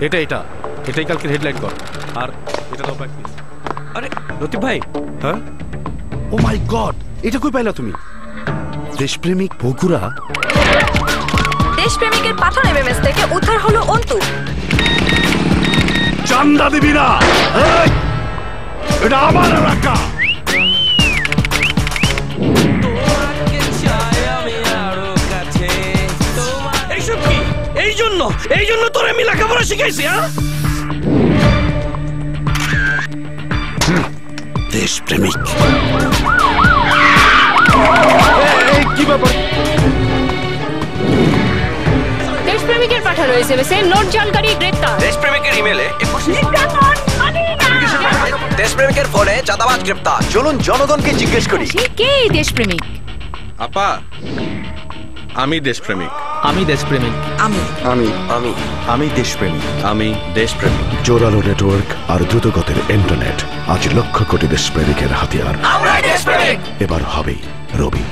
এটাই কালকের হেডলাইন কর। আর এটা দাও প্র্যাকটিস। আরে লতিফ ভাই। হ্যাঁ, ও মাই গড, এটা কই পাইলা তুমি? দেশপ্রেমিক বগুড়া। দেশপ্রেমিকের পাঠানো এমএমএস থেকে উদ্ধার হলো অন্তু। চান্দা দিবি না, এটা আমার এলাকা। এই জন্য তোর আমি লেখাপড়া শিখাইছি। দেশপ্রেমিক কি ব্যাপার? দেশপ্রেমিকের পাঠানো এসএমএসে নোট জালকারী গ্রেপ্তার। দেশপ্রেমিকের ইমেলে দেশপ্রেমিকের ফোনে চাঁদাবাজ গ্রেপ্তার। চলুন জনগণকে জিজ্ঞেস করি, কে এই দেশপ্রেমিক? আপা, আমি দেশপ্রেমিক। আমি দেশপ্রেমিক। আমি দেশপ্রেমিক। আমি দেশপ্রেমিক। জোরালো নেটওয়ার্ক আর দ্রুতগতির ইন্টারনেট আজ লক্ষ কোটি দেশপ্রেমিকের হাতিয়ার। আমরা দেশপ্রেমিক। এবার হবেই রবি।